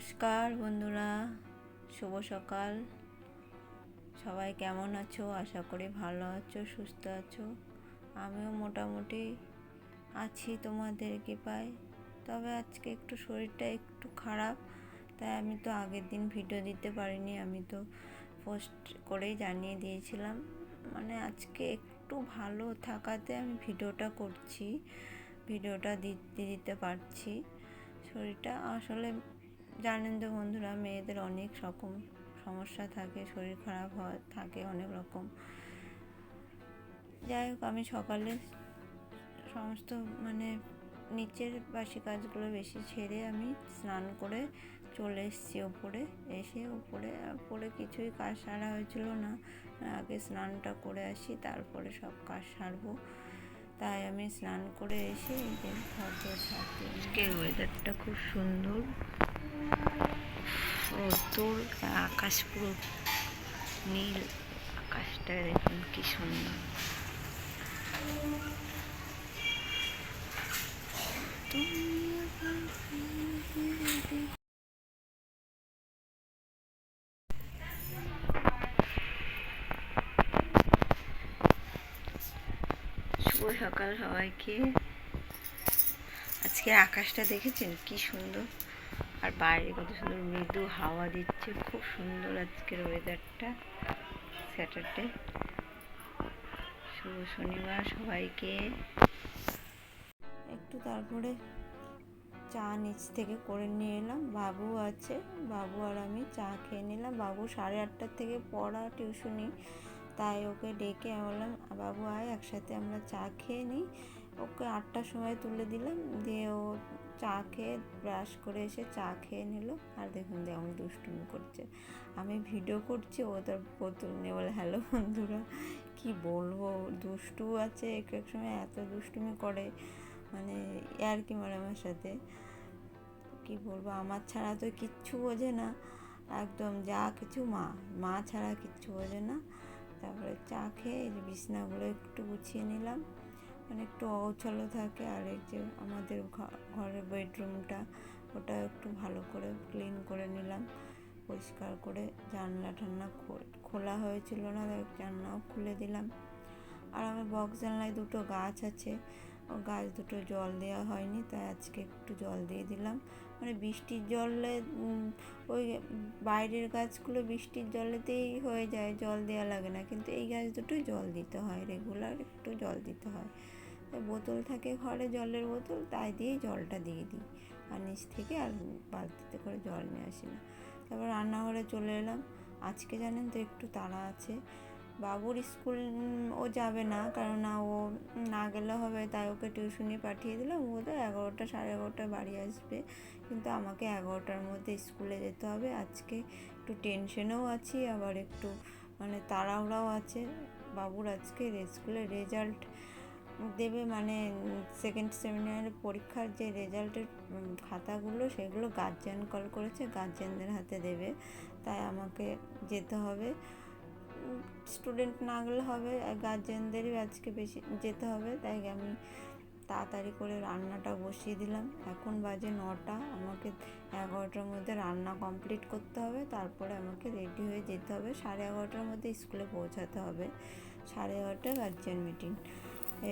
নমস্কার বন্ধুরা, শুভ সকাল। সবাই কেমন আছো? আশা করি ভালো আছো, সুস্থ আছো। আমিও মোটামুটি আছি তোমাদের কৃপায়। তবে আজকে একটু শরীরটা একটু খারাপ, তাই আমি তো আগের দিন ভিডিও দিতে পারিনি। আমি তো পোস্ট করেই জানিয়ে দিয়েছিলাম। মানে আজকে একটু ভালো থাকাতে আমি ভিডিওটা করছি, ভিডিওটা দিতে পারছি। শরীরটা আসলে জানেন তো বন্ধুরা, মেয়েদের অনেক রকম সমস্যা থাকে, শরীর খারাপ থাকে অনেক রকম। যাই হোক, আমি সকালে সমস্ত নিচের বাসি কাজগুলো বেশি ছেড়ে আমি স্নান করে চলে এসেছি ওপরে। এসে ওপরে কিছুই কাজ সারা হয়েছিল না, আগে স্নানটা করে আসি, তারপরে সব কাজ সারবো। তাই আমি স্নান করে এসে এই যে ঘরটা ছাড়তে। আজকের ওয়েদারটা খুব সুন্দর, রোদ্দুর, আকাশ পুরো নীল। আকাশটা দেখুন কি সুন্দর। শুভ সকাল সবাইকে। আজকে আকাশটা দেখেছেন কি সুন্দর, আর বাইরে কত সুন্দর মৃদু হাওয়া দিচ্ছে। খুব সুন্দর আজকের ওয়েদারটা। স্যাটারডে, শুভ শনিবার সবাইকে। একটু তারপরে চা নিচ থেকে করে নিয়ে এলাম। বাবু আছে, বাবু আর আমি চা খেয়ে নিলাম। বাবু 8:30 থেকে পড়া, টিউশনি, তাই ওকে ডেকে বললাম, বাবু আয় একসাথে আমরা চা খেয়ে নিই। ওকে 8টার সময় তুলে দিলাম, দিয়ে ও চা খেয়ে ব্রাশ করে এসে চা খেয়ে নিল। আর দেখুন যেমন দুষ্টুমি করছে, আমি ভিডিও করছি, ও তার বোতল নিয়ে বলে হ্যালো বন্ধুরা। কি বলবো, দুষ্টু আছে, এক এক সময় এত দুষ্টুমি করে, আর কি আমার সাথে কি বলবো। আমার ছাড়া তো কিচ্ছু বোঝে না, একদম যা কিছু মা ছাড়া কিচ্ছু বোঝে না। তারপরে চা খেয়ে এই যে বিছনাগুলো একটু গুছিয়ে নিলাম, একটু অগোছালো থাকে। আর এই যে আমাদের ঘরের বেডরুমটা, ওটা একটু ভালো করে ক্লিন করে নিলাম, পরিষ্কার করে। জানলা টান্না খোলা হয়েছিল না, জানলাও খুলে দিলাম। আর আমার বক্স জানলায় 2টো গাছ আছে, ও গাছ দুটো জল দেওয়া হয়নি, তাই আজকে একটু জল দিয়ে দিলাম। বৃষ্টির জলে ওই বাইরের গাছগুলো বৃষ্টির জলেতেই হয়ে যায়, জল দেওয়া লাগে না, কিন্তু এই গাছ দুটোই জল দিতে হয়, রেগুলার একটু জল দিতে হয়। বোতল থাকে ঘরে, জলের বোতল, তাই দিয়েই জলটা দিয়ে দিই। আর নিচ থেকে আর বালতিতে করে জল নিয়ে আসি না। তারপর রান্নাঘরে চলে এলাম। আজকে জানেন তো একটু তাড়া আছে। বাবুর স্কুল ও যাবে না, কেননা ও না গেলে হবে, তাই ওকে টিউশনি পাঠিয়ে দিলাম। ও তো 11টা 11:30 বাড়ি আসবে, কিন্তু আমাকে 11টার মধ্যে স্কুলে যেতে হবে। আজকে একটু টেনশনেও আছি, আবার একটু তাড়াহুড়াও আছে। বাবুর আজকে স্কুলের রেজাল্ট দেবে, সেকেন্ড সেমিনারের পরীক্ষার যে রেজাল্টের খাতাগুলো, সেগুলো গার্জিয়ান কল করেছে, গার্জিয়ানদের হাতে দেবে, তাই আমাকে যেতে হবে। স্টুডেন্ট না গেলে হবে, গার্জিয়ানদেরই আজকে বেশি যেতে হবে, তাই আমি তাড়াতাড়ি করে রান্নাটা বসিয়ে দিলাম। এখন বাজে 9টা, আমাকে 11টার মধ্যে রান্না কমপ্লিট করতে হবে, তারপরে আমাকে রেডি হয়ে যেতে হবে। 11:30টার মধ্যে স্কুলে পৌঁছাতে হবে, 11:30টায় গার্জিয়ান মিটিং।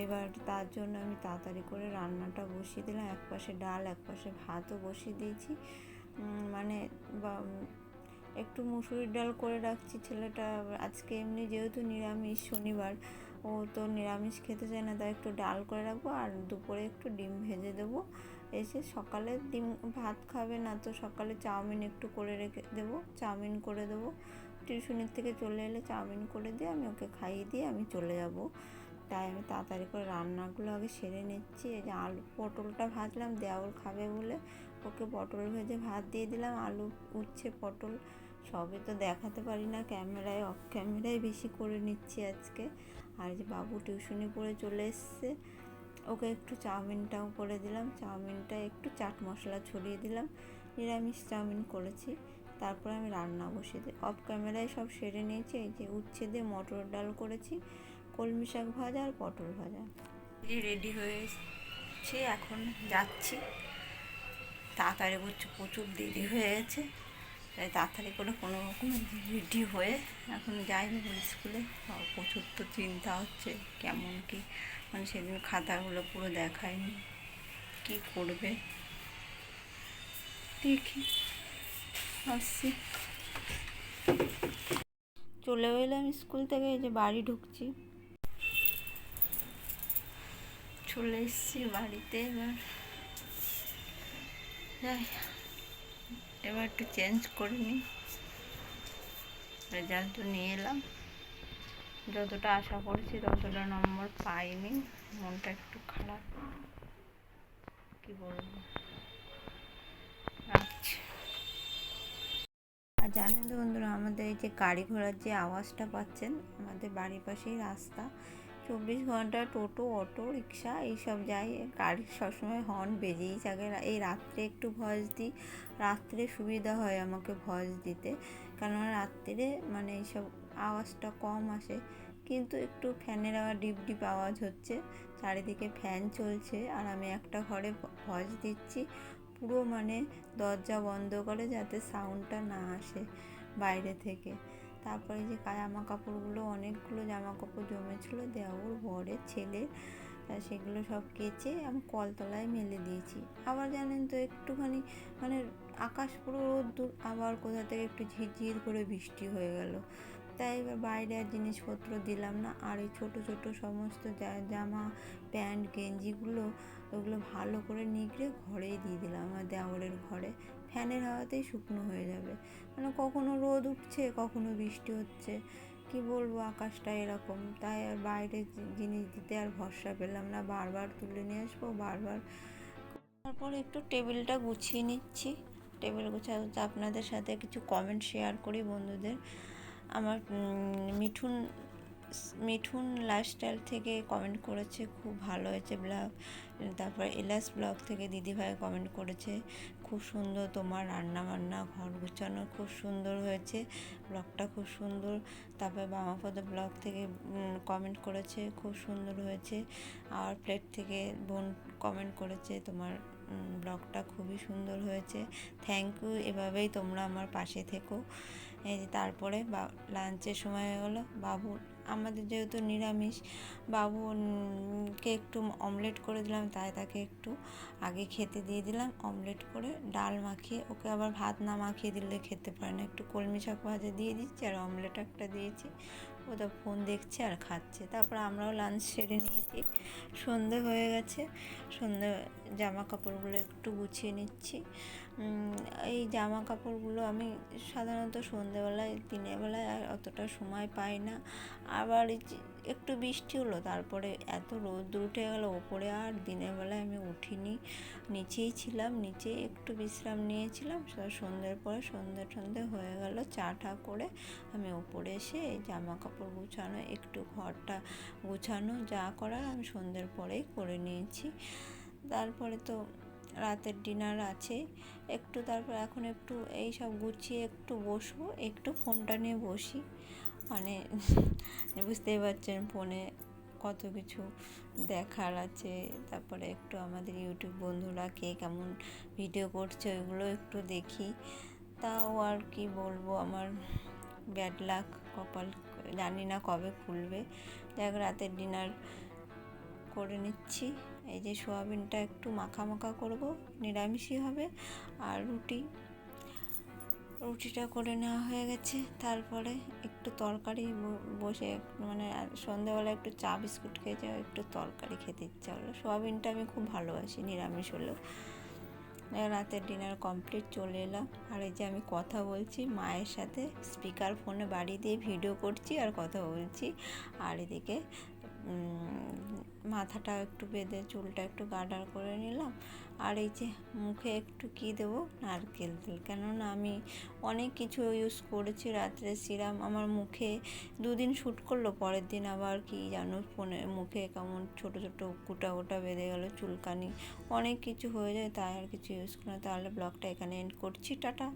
এবার তার জন্য আমি তাড়াতাড়ি করে রান্নাটা বসিয়ে দিলাম। এক পাশে ডাল, এক পাশে ভাতও বসিয়ে দিয়েছি। একটু মুসুরির ডাল করে রাখছি। ছেলেটা আজকে এমনি যেহেতু নিরামিষ, শনিবার, ও তো নিরামিষ খেতে চায় না, তাই একটু ডাল করে রাখবো। আর দুপুরে একটু ডিম ভেজে দেবো। এসে সকালে ভাত খাবে না, তো সকালে চাউমিন একটু করে রেখে দেবো, চাউমিন করে দেবো। টিউশনির থেকে চলে এলে চাউমিন করে দিয়ে আমি ওকে খাইয়ে দিয়ে আমি চলে যাব। তাই আমি তাড়াতাড়ি করে রান্নাগুলো আগে সেরে নিচ্ছি। এই যে পটলটা ভাজলাম, দেওর খাবে বলে ওকে পটল ভেজে ভাত দিয়ে দিলাম। আলু, উচ্ছে, পটল সবই তো দেখাতে পারি না ক্যামেরায়, অফ ক্যামেরায় বেশি করে নিচ্ছি আজকে। আর যে বাবু টিউশনি পড়ে চলে এসছে, ওকে একটু চাউমিনটাও করে দিলাম। চাউমিনটা একটু চাট মশলা ছড়িয়ে দিলাম, নিরামিষ চাউমিন করেছি। তারপরে আমি রান্না বসিয়ে দিই, অফ ক্যামেরায় সব সেরে নিয়েছি। এই যে উচ্ছে দিয়ে মটর ডাল করেছি, কলমি শাক ভাজা আর পটল ভাজা। রেডি হয়েছে, এখন যাচ্ছি। তাড়াতাড়ি করছে, প্রচুর দেরি হয়ে গেছে, তাই তাড়াতাড়ি করে কোনো রকম রেডি হয়ে এখন যাই স্কুলে। প্রচুর তো চিন্তা হচ্ছে কেমন কি, মানে সেদিন খাতাগুলো পুরো দেখায়নি, কী করবে দেখি। আসছি, চলে এলাম স্কুল থেকে, এই যে বাড়ি ঢুকছি, চলে এসছি বাড়িতে। এবার একটু চেঞ্জ করে নিই। রেজাল্ট নিয়ে এলাম, যতটা আশা করেছি ততটা নম্বর পাইনি, মনটা একটু খারাপ, কি বলবো। আচ্ছা, আর জানেন তো বন্ধুরা, আমাদের এই যে গাড়ি ঘোড়ার যে আওয়াজটা পাচ্ছেন, আমাদের বাড়ির পাশেই রাস্তা, 24 ঘন্টা টোটো, অটো, রিক্সা এইসব যায়, গাড়ির সবসময় হর্ন বেজেই থাকে। এই রাত্রে একটু ভয়েস দিই, রাত্রে সুবিধা হয় আমাকে ভয়েস দিতে, কেননা রাত্রে মানে এইসব আওয়াজটা কম আসে, কিন্তু একটু ফ্যানের আওয়াজ, ডিপ ডিপ আওয়াজ হচ্ছে, চারিদিকে ফ্যান চলছে, আর আমি একটা ঘরে ভয়েস দিচ্ছি, পুরো মানে দরজা বন্ধ করে যাতে সাউন্ডটা না আসে বাইরে থেকে। তারপরে যে জামা কাপড়গুলো, অনেকগুলো জামা কাপড় জমেছিল দেওর, বরের, ছেলের, সেগুলো সব কেচে আমি কলতলায় মেলে দিয়েছি। আবার জানেন তো একটুখানি মানে আকাশ পুরো রোদ্দুর, আবার কোথা থেকে একটু ঝিরঝির করে বৃষ্টি হয়ে গেল, তাই এবার বাইরে আর জিনিসপত্র দিলাম না। আর এই ছোটো ছোটো সমস্ত জামা, প্যান্ট, গেঞ্জিগুলো, ওগুলো ভালো করে নিগড়ে ঘরেই দিয়ে দিলাম, আমার দেওরের ঘরে, ফ্যানের হাওয়াতেই শুকনো হয়ে যাবে। মানে কখনো রোদ উঠছে, কখনো বৃষ্টি হচ্ছে, কি বলবো, আকাশটা এরকম। তাই আর বাইরে জিনিস দিতে আর ভরসা পেলাম না, বারবার তুলে নিয়ে আসবো, বারবার। তারপরে একটু টেবিলটা গুছিয়ে নিচ্ছি, টেবিল গুছাতে আপনাদের সাথে কিছু কমেন্ট শেয়ার করি বন্ধুদের। আমার মিঠুন মিঠুন লাইফস্টাইল থেকে কমেন্ট করেছে, খুব ভালো হয়েছে ব্লগ। তারপর এলাস ব্লগ থেকে দিদিভাই কমেন্ট করেছে, খুব সুন্দর তোমার রান্না বান্না, ঘর গুছানো খুব সুন্দর হয়েছে, ব্লগটা খুব সুন্দর। তারপর বামাপদ ব্লগ থেকে কমেন্ট করেছে, খুব সুন্দর হয়েছে। আর প্লেট থেকে বোন কমেন্ট করেছে, তোমার ব্লগটা খুবই সুন্দর হয়েছে, থ্যাংক ইউ, এভাবেই তোমরা আমার পাশে থেকো। এই যে তারপরে লাঞ্চের সময় হয়ে গেলো, বাবু, আমাদের যেহেতু নিরামিষ, বাবুকে একটু অমলেট করে দিলাম, তাই তাকে একটু আগে খেতে দিয়ে দিলাম অমলেট করে, ডাল মাখিয়ে, ওকে আবার ভাত না মাখিয়ে দিলে খেতে পারে না, একটু কলমি শাক ভাজা দিয়ে দিচ্ছি আর অমলেট একটা দিয়েছি, ও তো ফোন দেখছে আর খাচ্ছে। তারপর আমরাও লাঞ্চ সেরে নিয়েছি, সন্ধে হয়ে গেছে, সন্ধে জামা কাপড়গুলো একটু গুছিয়ে নিচ্ছি। এই জামা কাপড়গুলো আমি সাধারণত সন্ধেবেলায়, দিনের বেলায় আর অতটা সময় পাই না, আবার একটু বৃষ্টি হলো, তারপরে এত রোদ উঠে গেলো ওপরে, আর দিনের বেলায় আমি উঠিনি, নিচেই ছিলাম, নিচে একটু বিশ্রাম নিয়েছিলাম। সন্ধ্যের পরে সন্ধে হয়ে গেল, চা টা করে আমি ওপরে এসে এই জামা কাপড় গুছানো, একটু ঘরটা গুছানো, যা করার আমি সন্ধ্যের পরেই করে নিয়েছি। তারপরে তো রাতের ডিনার আছে একটু, তারপর এখন একটু এই সব গুছিয়ে একটু বসবো, একটু ফোনটা নিয়ে বসি, মানে বুঝতেই পারছেন ফোনে কত কিছু দেখার আছে। তারপরে একটু আমাদের ইউটিউব বন্ধুরা কে কেমন ভিডিও করছে ওইগুলো একটু দেখি, তাও আর কি বলবো, আমার ব্যাড লাক, কপাল জানি না কবে খুলবে। দেখ, রাতের ডিনার করে নিচ্ছি, এই যে সোয়াবিনটা একটু মাখা মাখা করবো, নিরামিষই হবে, আর রুটিটা করে নেওয়া হয়ে গেছে। তারপরে একটু তরকারি বসে, মানে সন্ধ্যাবেলা একটু চা বিস্কুট খেয়েছে, একটু তরকারি খেতে ইচ্ছা হলো, সোয়াবিনটা আমি খুব ভালোবাসি নিরামিষ হলেও। রাতের ডিনার কমপ্লিট, চলে এলাম, আর এই যে আমি কথা বলছি মায়ের সাথে, স্পিকার ফোনে বাড়ি দিয়ে ভিডিও করছি আর কথা বলছি, আর এদিকে মাথাটা একটু বেঁধে, চুলটা একটু গার্ডার করে নিলাম, আর এই যে মুখে একটু কী দেবো, নারকেল তেল, কেননা আমি অনেক কিছু ইউজ করেছি রাত্রে সিরাম, আমার মুখে 2 দিন শ্যুট করলো, পরের দিন আবার কি জানো মুখে কেমন ছোটো ছোটো গোটা গোটা বেঁধে গেলো, চুলকানি, অনেক কিছু হয়ে যায়, তাই আর কিছু ইউজ করি না। তাহলে ব্লগটা এখানে এন্ড করছি, টাটা।